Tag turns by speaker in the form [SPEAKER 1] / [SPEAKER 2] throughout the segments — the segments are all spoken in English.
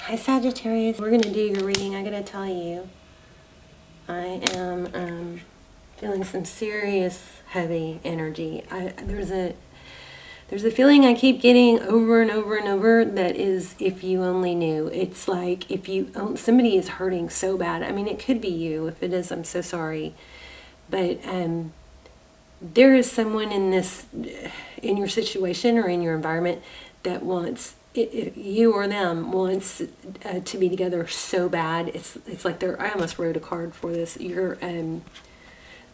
[SPEAKER 1] Hi Sagittarius, we're going to do your reading. I got to tell you, I am feeling some serious heavy energy. There's a feeling I keep getting over and over and over that is, if you only knew. It's like if somebody is hurting so bad. I mean, it could be you. If it is, I'm so sorry. But there is someone in your situation or in your environment that wants you or them wants to be together so bad. It's like I almost wrote a card for this. You're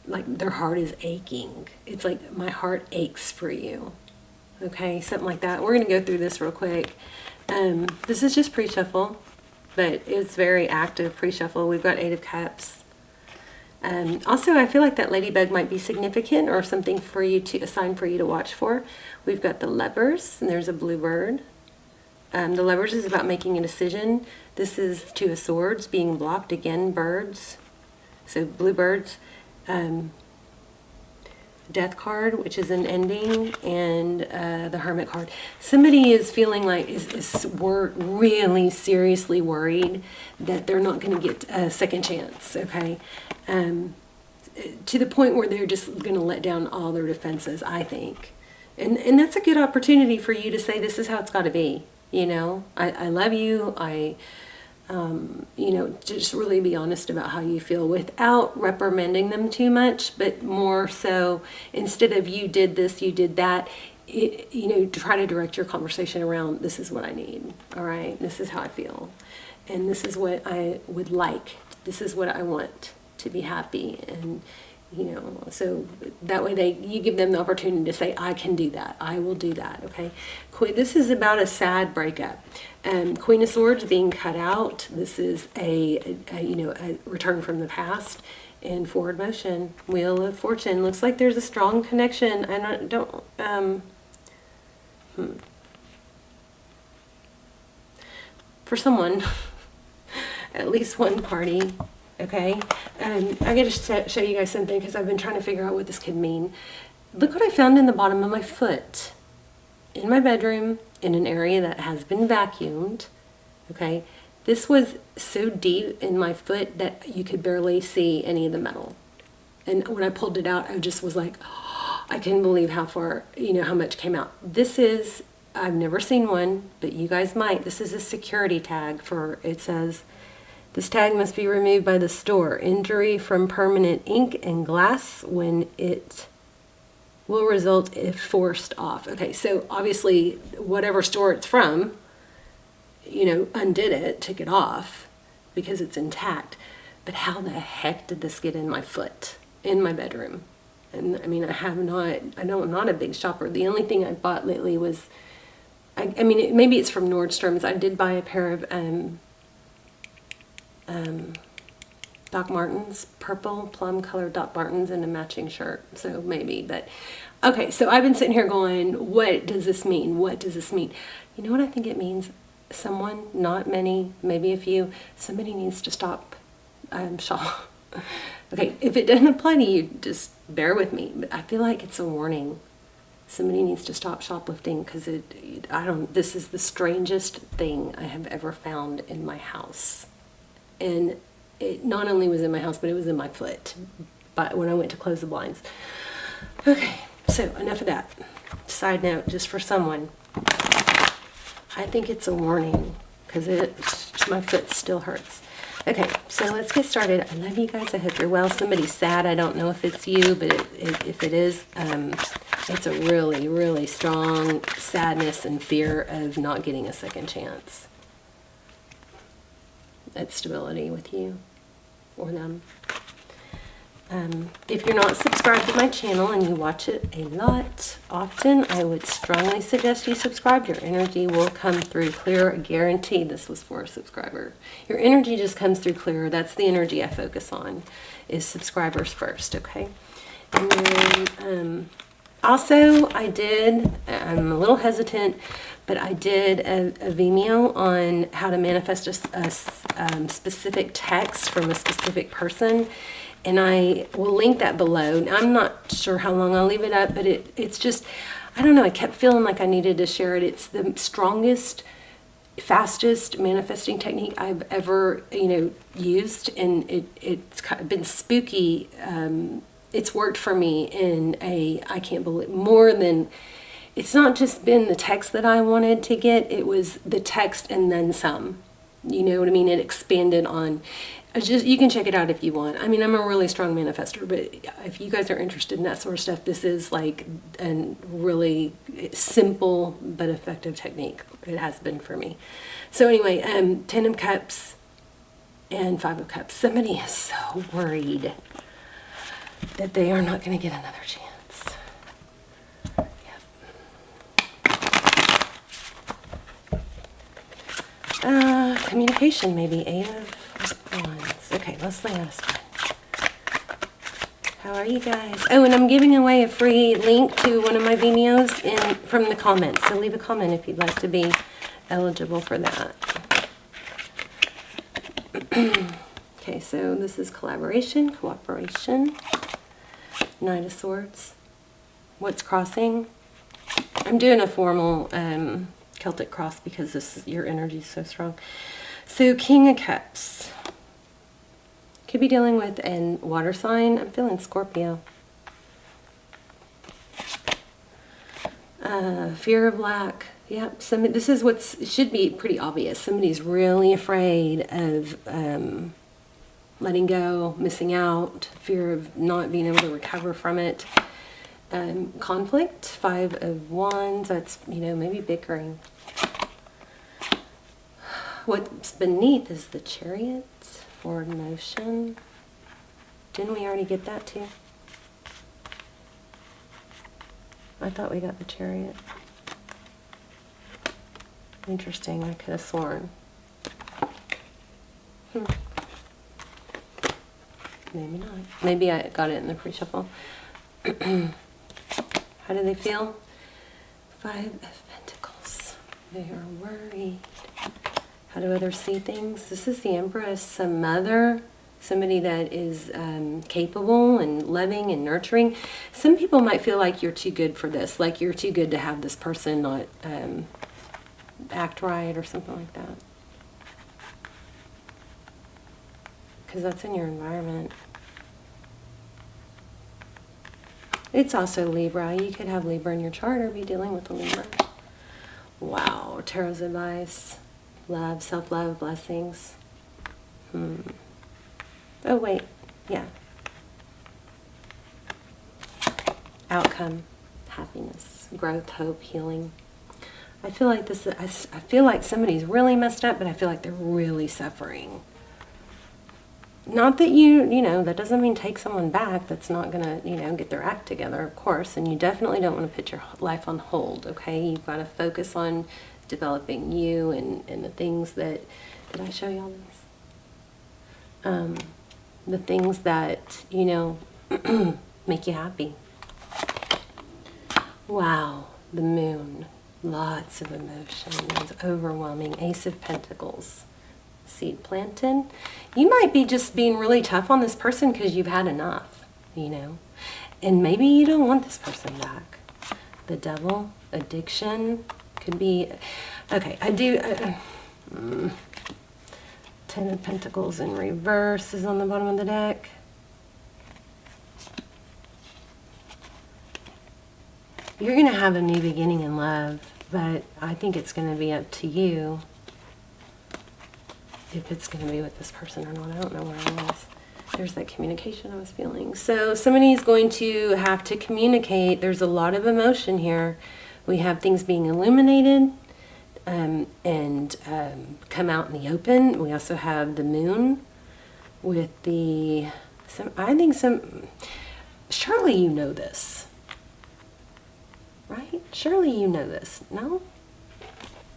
[SPEAKER 1] like their heart is aching. It's like my heart aches for you. Okay, something like that. We're gonna go through this real quick. This is just pre-shuffle, but it's very active pre-shuffle. We've got 8 of Cups. Also, I feel like that ladybug might be significant or something for you a sign for you to watch for. We've got the Lovers, and there's a bluebird. The Lovers is about making a decision. This is 2 of Swords, being blocked. Again, birds. So bluebirds. Death card, which is an ending, and the Hermit card. Somebody is feeling like we're really seriously worried that they're not going to get a second chance. Okay, to the point where they're just going to let down all their defenses, I think, and that's a good opportunity for you to say, this is how it's got to be. You know, I love you. You know, just really be honest about how you feel without reprimanding them too much, but more so, instead of you did this, you did that, you know, try to direct your conversation around, this is what I need, all right? This is how I feel, and this is what I would like. This is what I want to be happy, and, you know, so that way you give them the opportunity to say, I can do that. I will do that, okay? This is about a sad breakup. Queen of Swords being cut out. This is a return from the past and forward motion. Wheel of Fortune. Looks like there's a strong connection. For someone, at least one party. Okay, I got to show you guys something because I've been trying to figure out what this could mean. Look what I found in the bottom of my foot, in my bedroom, in an area that has been vacuumed. Okay, this was so deep in my foot that you could barely see any of the metal. And when I pulled it out, I just was like, oh, I couldn't believe how far, how much came out. I've never seen one, but you guys might. This is a security tag it says, this tag must be removed by the store. Injury from permanent ink and glass when it will result if forced off. Okay, so obviously whatever store it's from, undid it, took it off because it's intact. But how the heck did this get in my foot, in my bedroom? And I mean, I'm not a big shopper. The only thing I bought lately was, maybe it's from Nordstrom's. I did buy a pair of Doc Martens, purple plum colored Doc Martens, and a matching shirt. So maybe, but okay. So I've been sitting here going, what does this mean? What does this mean? You know what I think it means? Someone, not many, maybe a few, somebody needs to stop shop. Okay, if it doesn't apply to you, just bear with me. But I feel like it's a warning. Somebody needs to stop shoplifting because this is the strangest thing I have ever found in my house. And it not only was in my house, but it was in my foot. But when I went to close the blinds. Okay, so enough of that. Side note, just for someone. I think it's a warning because my foot still hurts. Okay, so let's get started. I love you guys. I hope you're well. Somebody's sad. I don't know if it's you, but if it is, it's a really, really strong sadness and fear of not getting a second chance at stability with you or them. If you're not subscribed to my channel and you watch it a lot often, I would strongly suggest you subscribe. Your energy will come through clearer. I guarantee this was for a subscriber. Your energy just comes through clearer. That's the energy I focus on, is subscribers first, okay? And then also I'm a little hesitant, but I did a Vimeo on how to manifest a specific text from a specific person. And I will link that below. Now, I'm not sure how long I'll leave it up, but it's just, I don't know, I kept feeling like I needed to share it. It's the strongest fastest manifesting technique I've ever, used, and it's been spooky. It's worked for me in I can't believe, more than, it's not just been the text that I wanted to get, it was the text and then some. You know what I mean? It expanded on, you can check it out if you want. I mean, I'm a really strong manifestor, but if you guys are interested in that sort of stuff, this is like a really simple but effective technique. It has been for me. So anyway, 10 of Cups and 5 of Cups. Somebody is so worried that they are not going to get another chance. Yep. Communication, maybe. 8 of Wands. Okay, let's lay out a spread. How are you guys? Oh, and I'm giving away a free link to one of my videos from the comments. So leave a comment if you'd like to be eligible for that. Okay, so this is collaboration, cooperation, Knight of Swords. What's crossing? I'm doing a formal Celtic cross because your energy is so strong. So King of Cups. Could be dealing with a water sign. I'm feeling Scorpio. Fear of lack. Yep. This is should be pretty obvious. Somebody's really afraid of letting go, missing out, fear of not being able to recover from it. Conflict. 5 of Wands. That's, maybe bickering. What's beneath is the Chariot. Forward motion. Didn't we already get that too? I thought we got the Chariot. Interesting, I could have sworn. Maybe not. Maybe I got it in the pre-shuffle. How do they feel? 5 of Pentacles. They are worried. How do others see things? This is the Empress. Somebody that is capable and loving and nurturing. Some people might feel like you're too good for this, like you're too good to have this person not act right or something like that. Because that's in your environment. It's also Libra. You could have Libra in your chart or be dealing with a Libra. Wow, tarot's advice. Love, self-love, blessings. Oh, wait. Yeah. Outcome, happiness, growth, hope, healing. I feel like I feel like somebody's really messed up, but I feel like they're really suffering. Not that that doesn't mean take someone back that's not going to, get their act together, of course. And you definitely don't want to put your life on hold, okay? You've got to focus on developing you and the things that, did I show y'all this? The things that, make you happy. Wow, the Moon, lots of emotions, overwhelming. Ace of Pentacles, seed planted. You might be just being really tough on this person because you've had enough, and maybe you don't want this person back. The Devil, addiction. Could be, okay, I do, 10 of Pentacles in reverse is on the bottom of the deck. You're going to have a new beginning in love, but I think it's going to be up to you if it's going to be with this person or not. I don't know where I was. There's that communication I was feeling. So somebody's going to have to communicate. There's a lot of emotion here. We have things being illuminated and come out in the open. We also have the Moon with surely you know this, right? Surely you know this. No?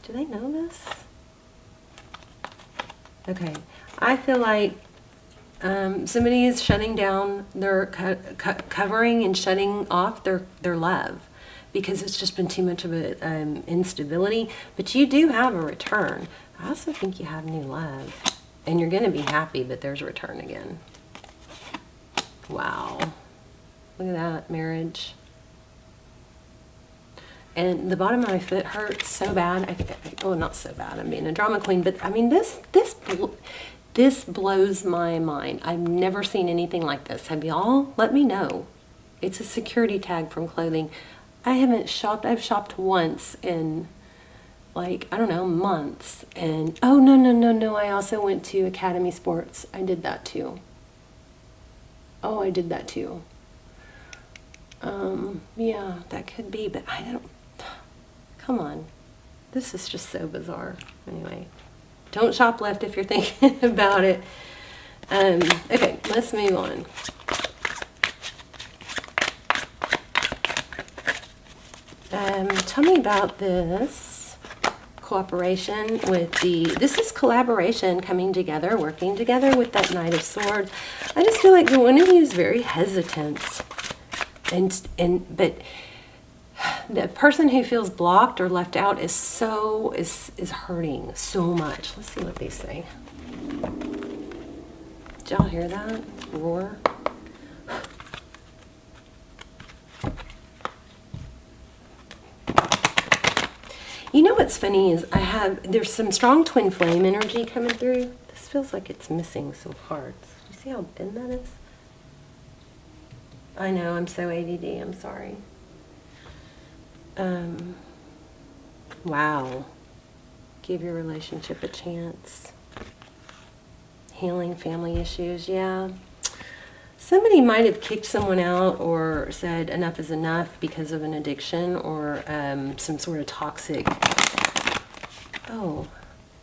[SPEAKER 1] Do they know this? Okay. I feel like somebody is shutting down their covering and shutting off their love, because it's just been too much of an instability. But you do have a return. I also think you have new love. And you're going to be happy, but there's a return again. Wow. Look at that, marriage. and the bottom of my foot hurts so bad. Well, not so bad, I'm being a drama queen, but I mean, this blows my mind. I've never seen anything like this. Have y'all? Let me know. It's a security tag from clothing. I haven't shopped. I've shopped once in, like, I don't know, months. And, oh, no. I also went to Academy Sports. I did that too. Oh, I did that too. Yeah, that could be, but I don't, come on. This is just so bizarre. Anyway, don't shoplift if you're thinking about it. Okay, let's move on. Tell me about this cooperation with this is collaboration, coming together, working together with that Knight of Swords. I just feel like the one of you is very hesitant. But the person who feels blocked or left out is hurting so much. Let's see what they say. Did y'all hear that roar? You know what's funny is there's some strong twin flame energy coming through. This feels like it's missing some parts. You see how thin that is? I know, I'm so ADD, I'm sorry. Wow. Give your relationship a chance. Healing family issues, yeah. Somebody might have kicked someone out or said enough is enough because of an addiction or some sort of toxic. Oh,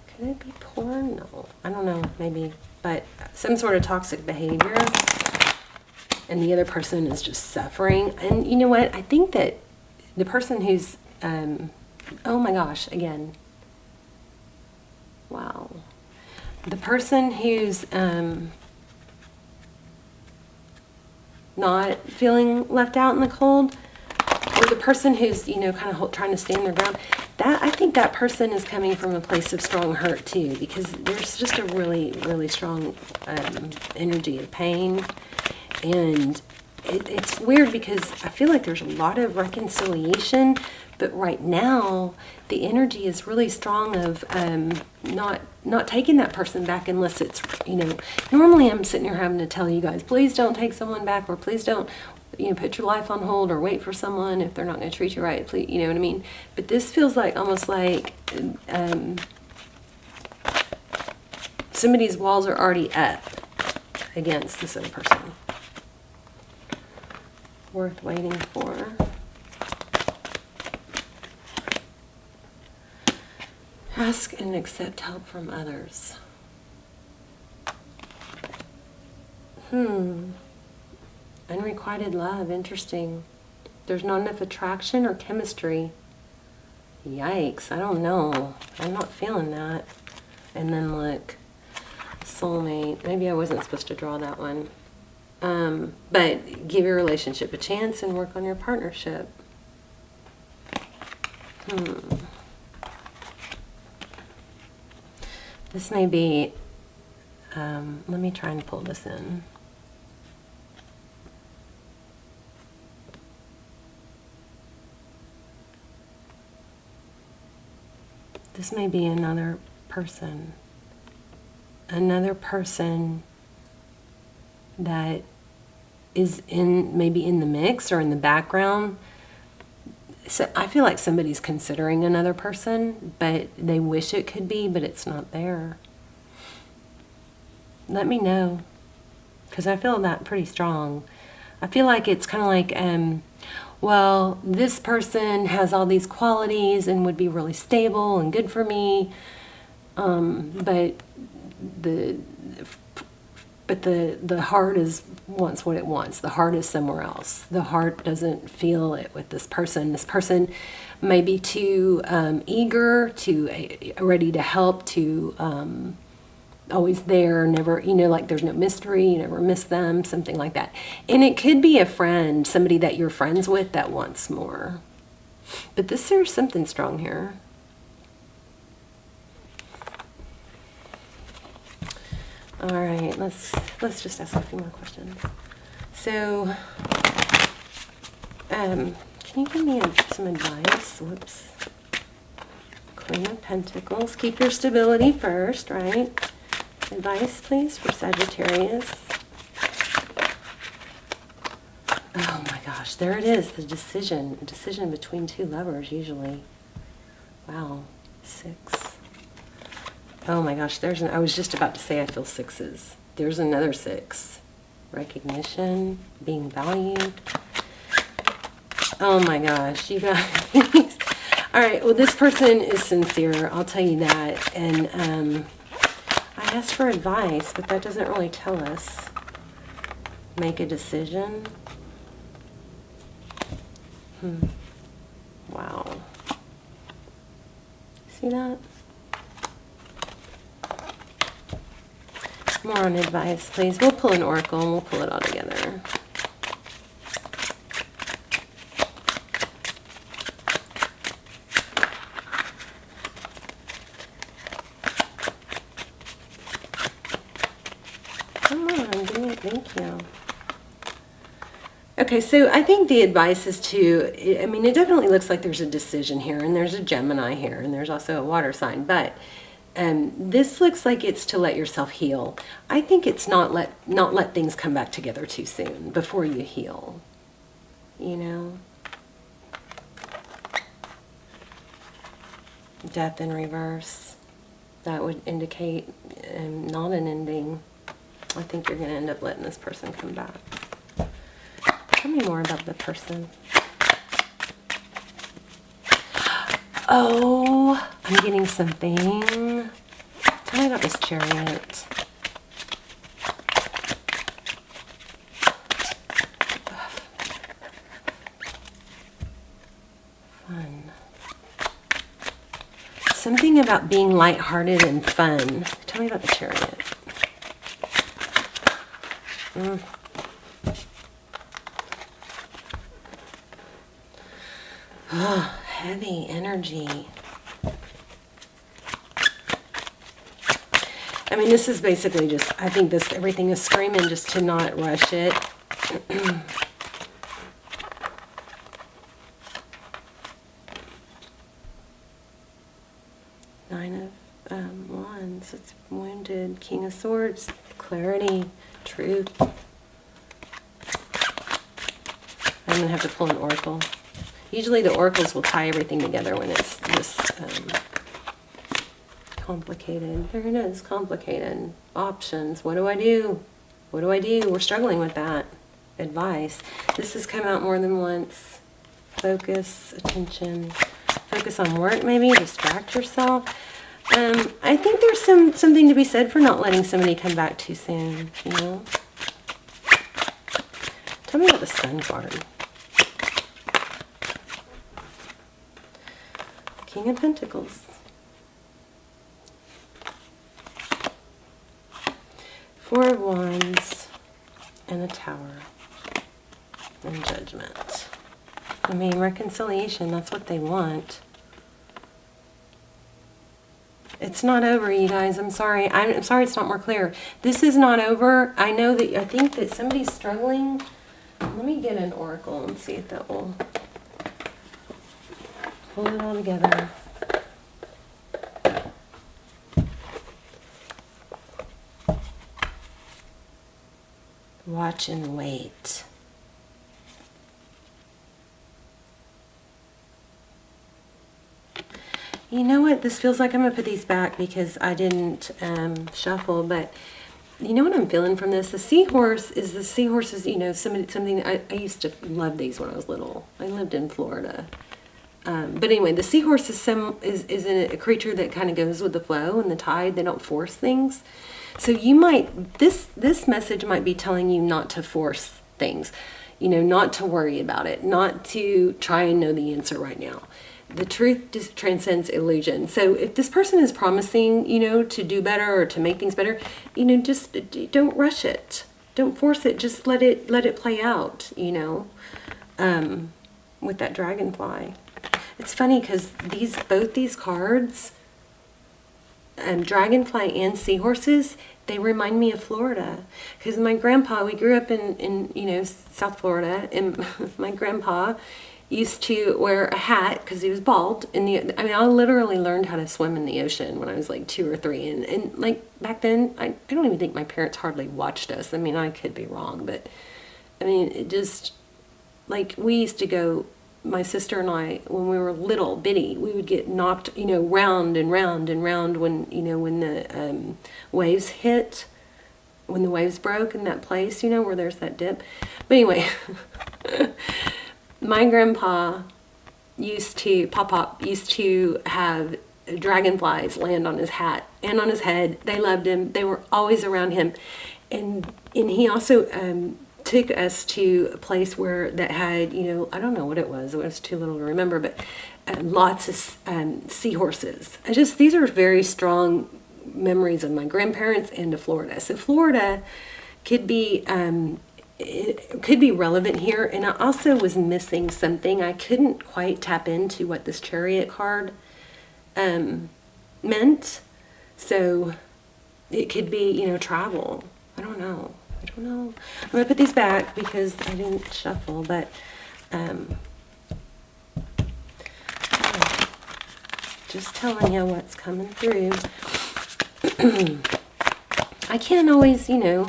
[SPEAKER 1] could it be porn? No, I don't know, maybe. But some sort of toxic behavior. And the other person is just suffering. And you know what? I think that the person who's, oh my gosh, again. Wow. The person who's not feeling left out in the cold, or the person who's, you know, kind of trying to stand their ground, I think that person is coming from a place of strong hurt too, because there's just a really, really strong energy of pain. And it's weird because I feel like there's a lot of reconciliation, but right now the energy is really strong of not taking that person back unless it's, you know, normally I'm sitting here having to tell you guys, please don't take someone back, or please don't, you know, put your life on hold or wait for someone if they're not going to treat you right, please, you know what I mean? But this feels like almost like somebody's walls are already up against this other person. Worth waiting for. Ask and accept help from others. Unrequited love, interesting. There's not enough attraction or chemistry. Yikes, I don't know. I'm not feeling that. And then look, soulmate. Maybe I wasn't supposed to draw that one. But give your relationship a chance and work on your partnership. This may be, let me try and pull this in. This may be another person. Another person that is maybe in the mix or in the background. So I feel like somebody's considering another person, but they wish it could be, but it's not there. Let me know, because I feel that pretty strong. I feel like it's kind of like, well, this person has all these qualities and would be really stable and good for me, but the heart wants what it wants. The heart is somewhere else. The heart doesn't feel it with this person. This person may be too eager, ready to help, always there, never, you know, like there's no mystery, you never miss them, something like that. And it could be a friend, somebody that you're friends with that wants more. But there's something strong here. All right, let's just ask a few more questions. So, can Can you give me some advice? Whoops. Queen of Pentacles. Keep your stability first, right? Advice, please, for Sagittarius. Oh my gosh, there it is, the decision. A decision between two lovers, usually. Wow, 6. Oh my gosh, I was just about to say I feel 6s. There's another 6. Recognition, being valued. Oh my gosh, you guys. All right, well, this person is sincere, I'll tell you that. And I asked for advice, but that doesn't really tell us. Make a decision. Wow. See that? More on advice, please. We'll pull an oracle and we'll pull it all together. Come on, give me, thank you. Okay, so I think the advice is to, I mean, it definitely looks like there's a decision here, and there's a Gemini here, and there's also a water sign, but this looks like it's to let yourself heal. I think it's not let things come back together too soon before you heal, you know? Death in reverse. That would indicate not an ending. I think you're going to end up letting this person come back. Tell me more about the person. Oh, I'm getting something. Tell me about this Chariot. Fun. Something about being lighthearted and fun. Tell me about the Chariot. Oh, heavy energy. I mean, this is basically just, I think everything is screaming just to not rush it. Nine of Wands, it's wounded. King of Swords, clarity, truth. I'm going to have to pull an oracle. Usually the oracles will tie everything together when it's this complicated. There it is, complicated. Options. What do I do? What do I do? We're struggling with that. Advice. This has come out more than once. Focus, attention. Focus on work maybe. Distract yourself. I think there's something to be said for not letting somebody come back too soon, you know? Tell me about the Sun card. King of Pentacles. Four of Wands and a Tower and Judgment. I mean, reconciliation, that's what they want. It's not over, you guys. I'm sorry. I'm sorry it's not more clear. This is not over. I think that somebody's struggling. Let me get an oracle and see if that will pull it all together. Watch and wait. You know what? This feels like I'm going to put these back because I didn't shuffle, but you know what I'm feeling from this? The seahorse is the seahorses, you know, something I used to love these when I was little. I lived in Florida. But anyway, the seahorse is a creature that kind of goes with the flow and the tide. They don't force things. So you might, this message might be telling you not to force things, you know, not to worry about it, not to try and know the answer right now. The truth just transcends illusion. So if this person is promising, you know, to do better or to make things better, you know, just don't rush it. Don't force it. Just let it play out, you know, with that dragonfly. It's funny because both these cards, dragonfly and seahorses, they remind me of Florida. Because my grandpa, we grew up in you know, South Florida, and my grandpa, used to wear a hat because he was bald. I mean, I literally learned how to swim in the ocean when I was like 2 or 3. And like back then, I don't even think my parents hardly watched us. I mean, I could be wrong, but I mean, it just, like, we used to go, my sister and I, when we were little bitty, we would get knocked, you know, round and round and round when, you know, when the waves hit, when the waves broke in that place, you know, where there's that dip. But anyway, my grandpa Pop used to have dragonflies land on his hat and on his head. They loved him. They were always around him. And he also took us to a place where that had, you know, I don't know what it was too little to remember, but lots of seahorses. These are very strong memories of my grandparents and of Florida. So Florida could be it could be relevant here. And I also was missing something. I couldn't quite tap into what this Chariot card meant. So it could be, you know, travel. I don't know. I'm going to put these back because I didn't shuffle, but just telling you what's coming through. I can't always, you know,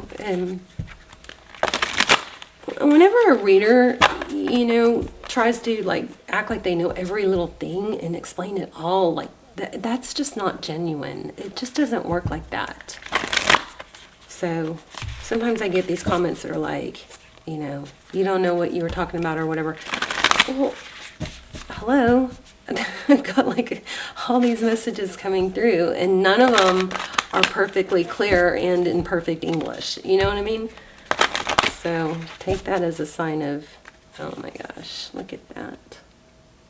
[SPEAKER 1] whenever a reader, you know, tries to like act like they know every little thing and explain it all, like that's just not genuine. It just doesn't work like that. So sometimes I get these comments that are like, you know, you don't know what you were talking about or whatever. Well, hello. I've got like all these messages coming through and none of them are perfectly clear and in perfect English. You know what I mean? So take that as a sign of, oh my gosh, look at that.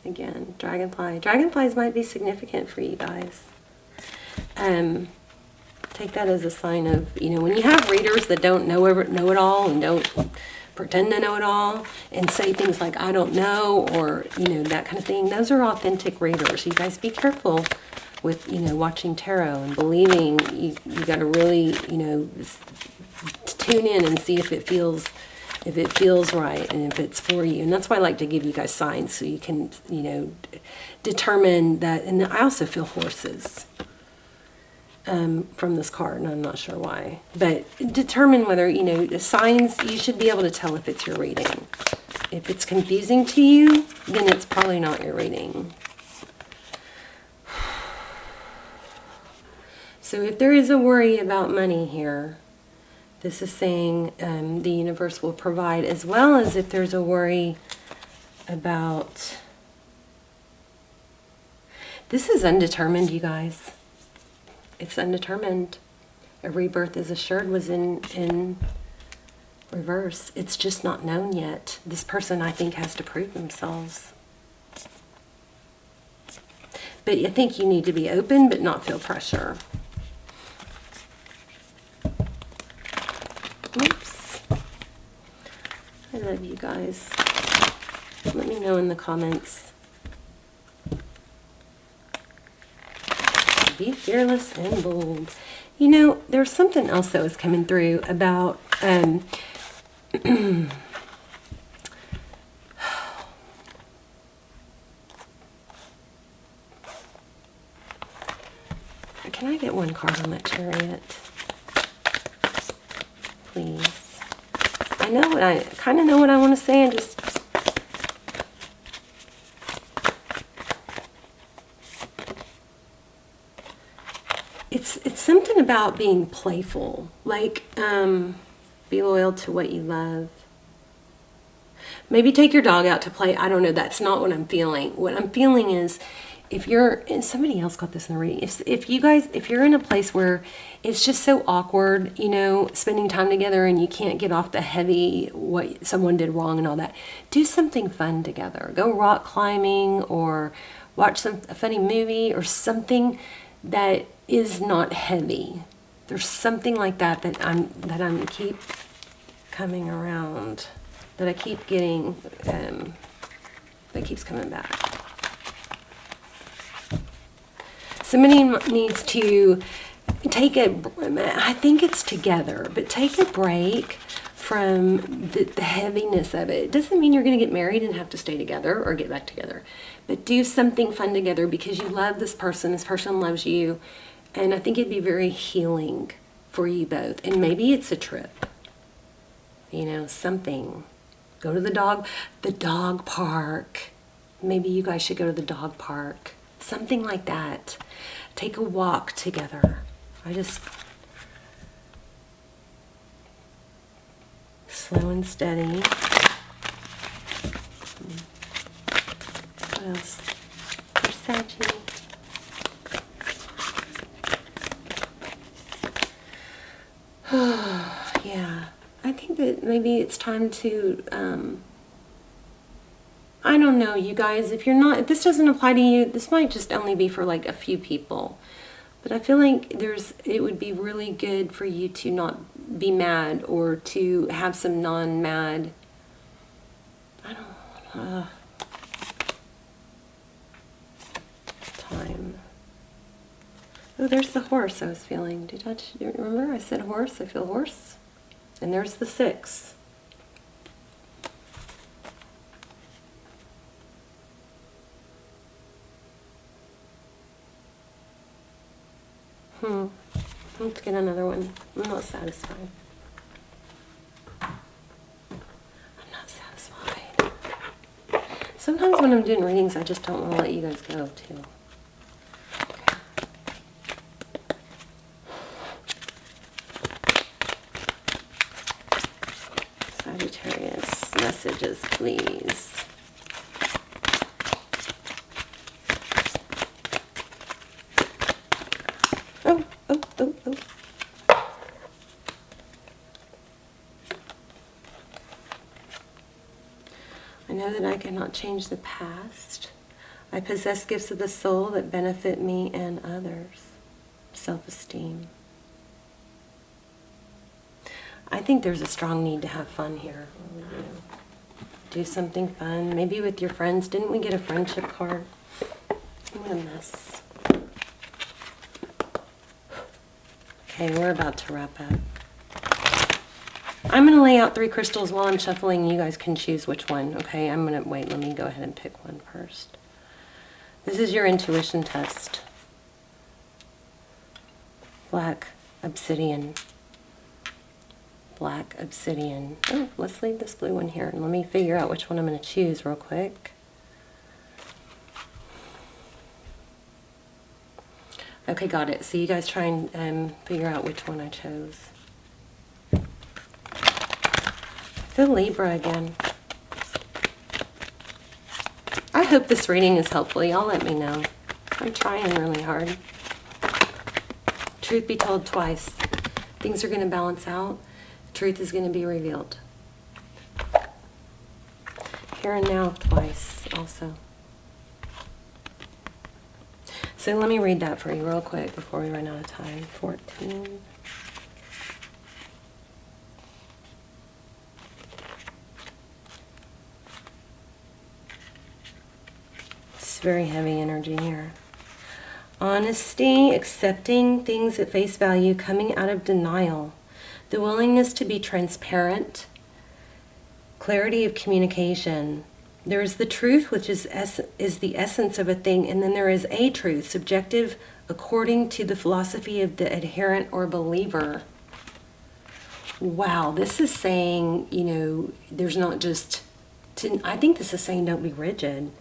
[SPEAKER 1] Again, dragonfly. Dragonflies might be significant for you guys. Take that as a sign of, you know, when you have readers that don't know it all and don't pretend to know it all and say things like, I don't know, or, you know, that kind of thing. Those are authentic readers. You guys be careful with, you know, watching tarot and believing. You got to really, you know, tune in and see if it feels right and if it's for you. And that's why I like to give you guys signs so you can, you know, determine that. And I also feel horses from this card, and I'm not sure why. But determine whether, you know, the signs, you should be able to tell if it's your reading. If it's confusing to you, then it's probably not your reading. So if there is a worry about money here, this is saying the universe will provide, as well as if there's a worry about... This is undetermined, you guys. It's undetermined. A rebirth is assured was in reverse. It's just not known yet. This person, I think, has to prove themselves. But I think you need to be open but not feel pressure. Oops. I love you guys. Let me know in the comments. Be fearless and bold. You know, there's something else that was coming through about can I get one card on that Chariot? Please. I kind of know what I want to say, and just it's something about being playful, like be loyal to what you love. Maybe take your dog out to play. I don't know. That's not what I'm feeling. What I'm feeling is, if you're, and somebody else got this in the reading, if you're in a place where it's just so awkward, you know, spending time together and you can't get off the heavy what someone did wrong and all that, do something fun together. Go rock climbing or watch a funny movie or something that is not heavy. There's something like that that I'm keep coming around, that I keep getting, that keeps coming back. Somebody needs to take I think it's together, but take a break from the heaviness of it. It doesn't mean you're going to get married and have to stay together or get back together. But do something fun together because you love this person loves you. And I think it'd be very healing for you both. And maybe it's a trip. You know, something. Go to the dog park. Maybe you guys should go to the dog park. Something like that. Take a walk together. Slow and steady. What else? For Saggy. Yeah. I think that maybe it's time to, I don't know, you guys, if this doesn't apply to you, this might just only be for like a few people. But I feel like it would be really good for you to not be mad or to have some non-mad, time. Oh, there's the horse I was feeling. Do you remember I said horse? I feel horse. And there's the 6. Let's get another one. I'm not satisfied. I'm not satisfied. Sometimes when I'm doing readings, I just don't want to let you guys go, too. Sagittarius, messages, please. Oh. I know that I cannot change the past. I possess gifts of the soul that benefit me and others. Self-esteem. I think there's a strong need to have fun here. Do something fun. Maybe with your friends. Didn't we get a friendship card? What a mess. Okay, we're about to wrap up. I'm going to lay out 3 crystals while I'm shuffling. You guys can choose which one, okay? I'm going to wait. Let me go ahead and pick one first. This is your intuition test. Black obsidian. Black obsidian. Oh, let's leave this blue one here. And let me figure out which one I'm going to choose real quick. Okay, got it. So you guys try and figure out which one I chose. The Libra again. I hope this reading is helpful. Y'all let me know. I'm trying really hard. Truth be told twice. Things are going to balance out. Truth is going to be revealed. Here and now twice also. So let me read that for you real quick before we run out of time. 14. It's very heavy energy here. Honesty, accepting things at face value, coming out of denial. The willingness to be transparent. Clarity of communication. There is the truth, which is the essence of a thing, and then there is a truth, subjective according to the philosophy of the adherent or believer. Wow, this is saying, you know, there's not just, I think this is saying don't be rigid.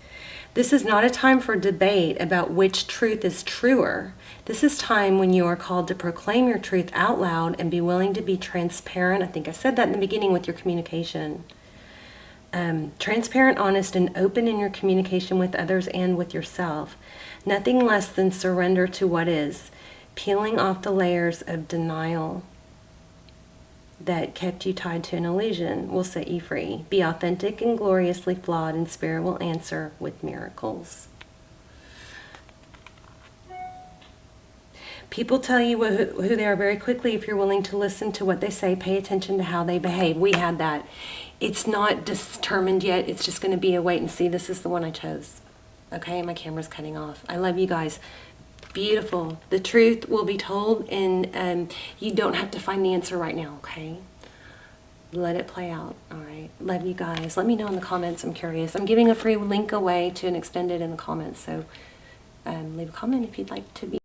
[SPEAKER 1] This is not a time for debate about which truth is truer. This is time when you are called to proclaim your truth out loud and be willing to be transparent. I think I said that in the beginning with your communication. Transparent, honest, and open in your communication with others and with yourself. Nothing less than surrender to what is, peeling off the layers of denial that kept you tied to an illusion will set you free. Be authentic and gloriously flawed, and spirit will answer with miracles. People tell you who they are very quickly. If you're willing to listen to what they say, pay attention to how they behave. We had that. It's not determined yet. It's just going to be a wait and see. This is the one I chose. Okay, my camera's cutting off. I love you guys. Beautiful. The truth will be told, and you don't have to find the answer right now, okay? let it play out. All right. Love you guys. Let me know in the comments. I'm curious. I'm giving a free link away to an extended in the comments. So leave a comment if you'd like to be